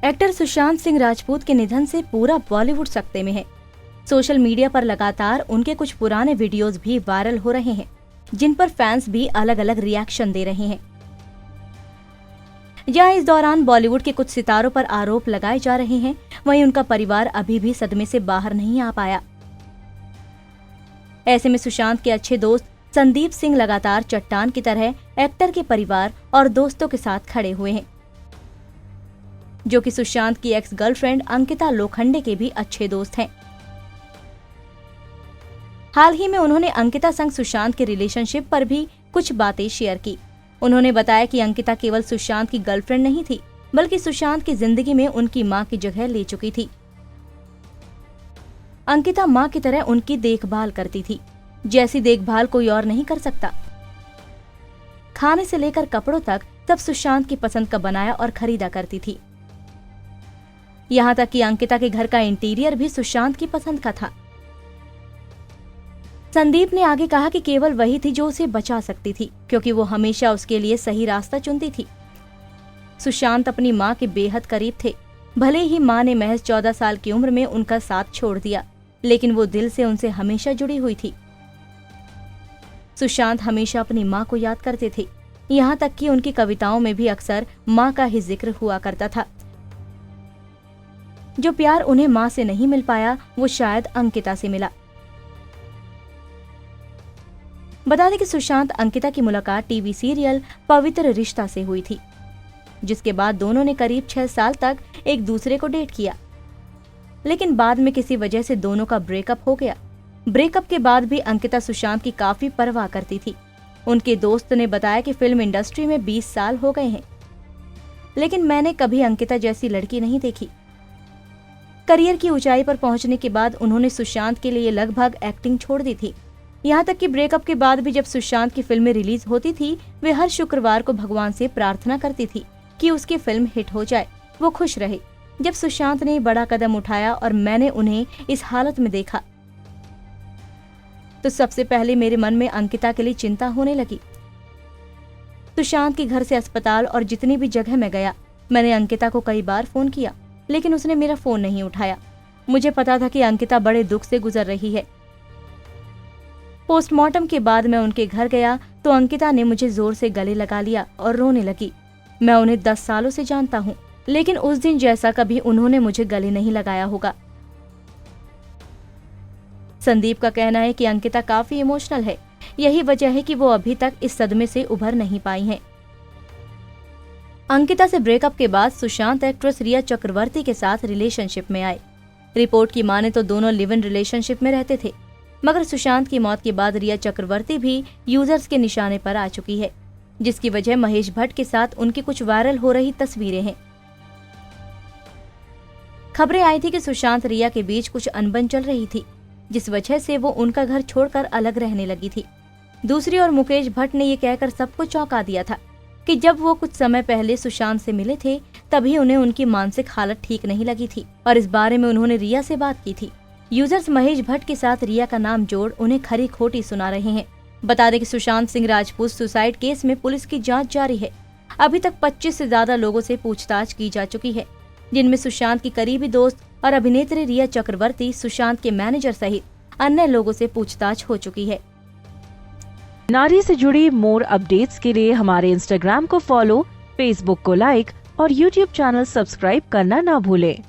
Actor Sushant Singh Rajput के निधन से पूरा बॉलीवुड सकते में है। सोशल मीडिया पर लगातार उनके कुछ पुराने वीडियोस भी वायरल हो रहे हैं, जिन पर फैंस भी अलग अलग रिएक्शन दे रहे हैं। जहां इस दौरान बॉलीवुड के कुछ सितारों पर आरोप लगाए जा रहे हैं, वहीं उनका परिवार अभी भी सदमे से बाहर नहीं आ पाया। ऐसे में सुशांत के अच्छे दोस्त संदीप सिंह लगातार चट्टान की तरह एक्टर के परिवार और दोस्तों के साथ खड़े हुए हैं, जो कि सुशांत की एक्स गर्लफ्रेंड अंकिता लोखंडे के भी अच्छे दोस्त हैं। हाल ही में उन्होंने अंकिता संग सुशांत के रिलेशनशिप पर भी कुछ बातें शेयर की। उन्होंने बताया कि अंकिता केवल सुशांत की गर्लफ्रेंड नहीं थी, बल्कि सुशांत की जिंदगी में उनकी मां की जगह ले चुकी थी। अंकिता मां की तरह उनकी देखभाल करती थी, जैसी देखभाल कोई और नहीं कर सकता। खाने से लेकर कपड़ों तक सब सुशांत की पसंद का बनाया और खरीदा करती थी। यहाँ तक कि अंकिता के घर का इंटीरियर भी सुशांत की पसंद का था। संदीप ने आगे कहा कि केवल वही थी जो उसे बचा सकती थी, क्योंकि वो हमेशा उसके लिए सही रास्ता चुनती थी। सुशांत अपनी मां के बेहद करीब थे। भले ही मां ने महज 14 साल की उम्र में उनका साथ छोड़ दिया, लेकिन वो दिल से उनसे हमेशा जुड़ी हुई थी। सुशांत हमेशा अपनी मां को याद करते थे, यहाँ तक कि उनकी कविताओं में भी अक्सर मां का ही जिक्र हुआ करता था। जो प्यार उन्हें मां से नहीं मिल पाया, वो शायद अंकिता से मिला। बता दें कि सुशांत अंकिता की मुलाकात टीवी सीरियल पवित्र रिश्ता से हुई थी, जिसके बाद दोनों ने करीब 6 साल तक एक दूसरे को डेट किया, लेकिन बाद में किसी वजह से दोनों का ब्रेकअप हो गया। ब्रेकअप के बाद भी अंकिता सुशांत की काफी परवाह करती थी। उनके दोस्त ने बताया कि फिल्म इंडस्ट्री में 20 साल हो गए हैं, लेकिन मैंने कभी अंकिता जैसी लड़की नहीं देखी। करियर की ऊंचाई पर पहुंचने के बाद उन्होंने सुशांत के लिए लगभग एक्टिंग छोड़ दी थी। यहाँ तक कि ब्रेकअप के बाद भी जब सुशांत की फिल्में रिलीज होती थी, वे हर शुक्रवार को भगवान से प्रार्थना करती थी कि उसकी फिल्म हिट हो जाए, वो खुश रहे। जब सुशांत ने बड़ा कदम उठाया और मैंने उन्हें इस हालत में देखा, तो सबसे पहले मेरे मन में अंकिता के लिए चिंता होने लगी। सुशांत के घर से अस्पताल और जितनी भी जगह मैं गया, मैंने अंकिता को कई बार फोन किया, लेकिन उसने मेरा फोन नहीं उठाया। मुझे पता था कि अंकिता बड़े दुख से गुजर रही है। पोस्टमार्टम के बाद मैं उनके घर गया तो अंकिता ने मुझे जोर से गले लगा लिया और रोने लगी। मैं उन्हें 10 सालों से जानता हूँ, लेकिन उस दिन जैसा कभी उन्होंने मुझे गले नहीं लगाया होगा। संदीप का कहना है कि अंकिता काफी इमोशनल है, यही वजह है कि वो अभी तक इस सदमे से उभर नहीं पाई हैं। अंकिता से ब्रेकअप के बाद सुशांत एक्ट्रेस रिया चक्रवर्ती के साथ रिलेशनशिप में आए। रिपोर्ट की माने तो दोनों लिव इन रिलेशनशिप में रहते थे, मगर सुशांत की मौत के बाद रिया चक्रवर्ती भी यूजर्स के निशाने पर आ चुकी है, जिसकी वजह महेश भट्ट के साथ उनकी कुछ वायरल हो रही तस्वीरें हैं। खबरें आई थी कि सुशांत रिया के बीच कुछ अनबन चल रही थी, जिस वजह से वो उनका घर छोड़कर अलग रहने लगी थी। दूसरी ओर मुकेश भट्ट ने ये कहकर सबको चौंका दिया था कि जब वो कुछ समय पहले सुशांत से मिले थे, तभी उन्हें उनकी मानसिक हालत ठीक नहीं लगी थी और इस बारे में उन्होंने रिया से बात की थी। यूजर्स महेश भट्ट के साथ रिया का नाम जोड़ उन्हें खरी खोटी सुना रहे हैं। बता दें कि सुशांत सिंह राजपूत सुसाइड केस में पुलिस की जांच जारी है। अभी तक 25 से ज्यादा लोगों से पूछताछ की जा चुकी है, जिनमें सुशांत की करीबी दोस्त और अभिनेत्री रिया चक्रवर्ती, सुशांत के मैनेजर सहित अन्य लोगों से पूछताछ हो चुकी है। नारी से जुड़ी मोर अपडेट्स के लिए हमारे इंस्टाग्राम को फॉलो, फेसबुक को लाइक और यूट्यूब चैनल सब्सक्राइब करना ना भूलें।